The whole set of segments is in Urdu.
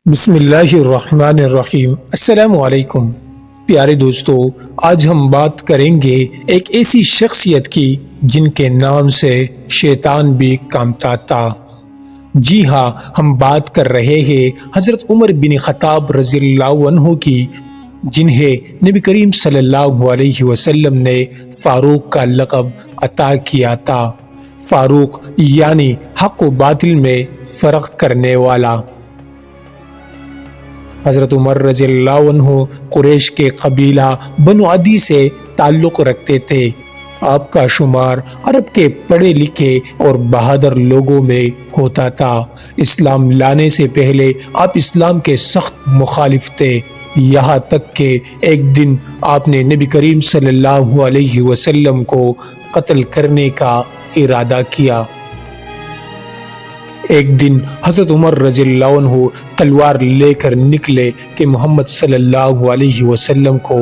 بسم اللہ الرحمن الرحیم۔ السلام علیکم پیارے دوستو، آج ہم بات کریں گے ایک ایسی شخصیت کی جن کے نام سے شیطان بھی کانپتا تھا۔ جی ہاں، ہم بات کر رہے ہیں حضرت عمر بن خطاب رضی اللہ عنہ کی، جنہیں نبی کریم صلی اللہ علیہ وسلم نے فاروق کا لقب عطا کیا تھا۔ فاروق یعنی حق و باطل میں فرق کرنے والا۔ حضرت عمر رضی اللہ عنہ قریش کے قبیلہ بنو عدی سے تعلق رکھتے تھے۔ آپ کا شمار عرب کے پڑھے لکھے اور بہادر لوگوں میں ہوتا تھا۔ اسلام لانے سے پہلے آپ اسلام کے سخت مخالف تھے، یہاں تک کہ ایک دن آپ نے نبی کریم صلی اللہ علیہ وسلم کو قتل کرنے کا ارادہ کیا۔ ایک دن حضرت عمر رضی اللہ عنہ تلوار لے کر نکلے کہ محمد صلی اللہ علیہ وسلم کو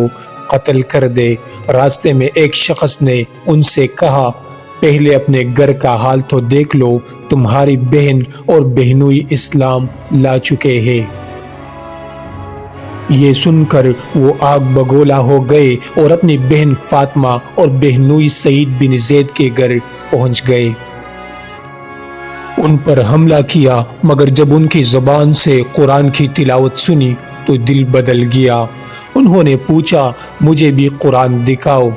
قتل کر دے۔ راستے میں ایک شخص نے ان سے کہا، پہلے اپنے گھر کا حال تو دیکھ لو، تمہاری بہن اور بہنوئی اسلام لا چکے ہیں۔ یہ سن کر وہ آگ بگولا ہو گئے اور اپنی بہن فاطمہ اور بہنوئی سعید بن زید کے گھر پہنچ گئے۔ ان پر حملہ کیا، مگر جب ان کی زبان سے قرآن کی تلاوت سنی تو دل بدل گیا۔ انہوں نے پوچھا، مجھے بھی قرآن دکھاؤ۔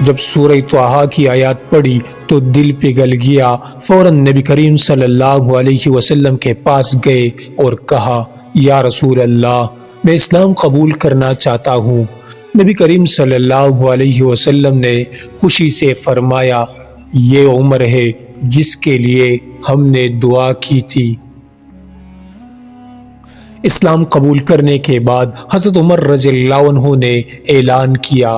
جب سورہ طٰہٰ کی آیات پڑھی تو دل پگھل گیا۔ فوراً نبی کریم صلی اللہ علیہ وسلم کے پاس گئے اور کہا، یا رسول اللہ، میں اسلام قبول کرنا چاہتا ہوں۔ نبی کریم صلی اللہ علیہ وسلم نے خوشی سے فرمایا، یہ عمر ہے جس کے لیے ہم نے دعا کی تھی۔ اسلام قبول کرنے کے بعد حضرت عمر رضی اللہ عنہ نے اعلان کیا،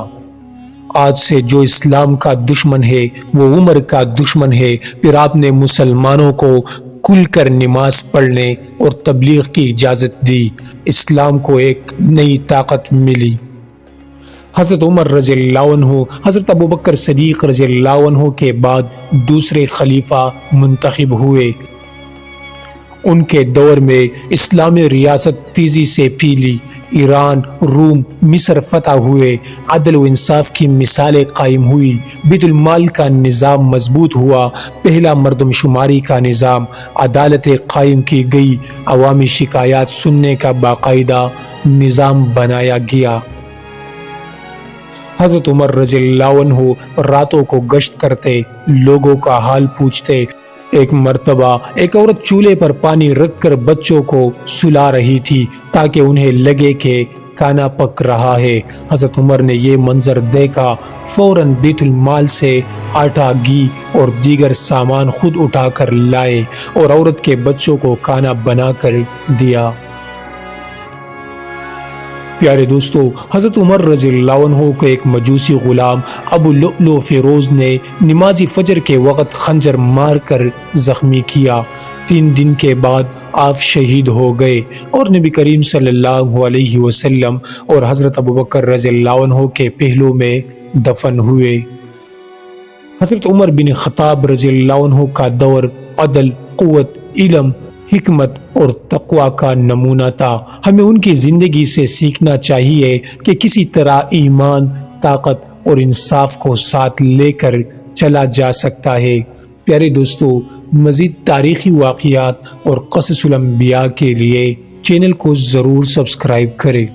آج سے جو اسلام کا دشمن ہے وہ عمر کا دشمن ہے۔ پھر آپ نے مسلمانوں کو کھل کر نماز پڑھنے اور تبلیغ کی اجازت دی۔ اسلام کو ایک نئی طاقت ملی۔ حضرت عمر رضی اللہ عنہ حضرت ابوبکر صدیق رضی اللہ عنہ کے بعد دوسرے خلیفہ منتخب ہوئے۔ ان کے دور میں اسلامی ریاست تیزی سے پھیلی، ایران، روم، مصر فتح ہوئے، عدل و انصاف کی مثالیں قائم ہوئی، بیت المال کا نظام مضبوط ہوا، پہلا مردم شماری کا نظام، عدالتیں قائم کی گئی، عوامی شکایات سننے کا باقاعدہ نظام بنایا گیا۔ حضرت عمر رضی اللہ عنہ راتوں کو گشت کرتے، لوگوں کا حال پوچھتے۔ ایک مرتبہ ایک عورت چولہے پر پانی رکھ کر بچوں کو سلا رہی تھی تاکہ انہیں لگے کہ کھانا پک رہا ہے۔ حضرت عمر نے یہ منظر دیکھا، فوراً بیت المال سے آٹا، گھی اور دیگر سامان خود اٹھا کر لائے اور عورت کے بچوں کو کھانا بنا کر دیا۔ پیارے دوستو، حضرت عمر رضی اللہ عنہ کو ایک مجوسی غلام ابو لؤلؤ فیروز نے نماز فجر کے وقت خنجر مار کر زخمی کیا۔ 3 دن کے بعد آپ شہید ہو گئے اور نبی کریم صلی اللہ علیہ وسلم اور حضرت ابوبکر رضی اللہ عنہ کے پہلو میں دفن ہوئے۔ حضرت عمر بن خطاب رضی اللہ عنہ کا دور عدل، قوت، علم، حکمت اور تقوی کا نمونہ تھا۔ ہمیں ان کی زندگی سے سیکھنا چاہیے کہ کسی طرح ایمان، طاقت اور انصاف کو ساتھ لے کر چلا جا سکتا ہے۔ پیارے دوستو، مزید تاریخی واقعات اور قصص الانبیاء کے لیے چینل کو ضرور سبسکرائب کریں۔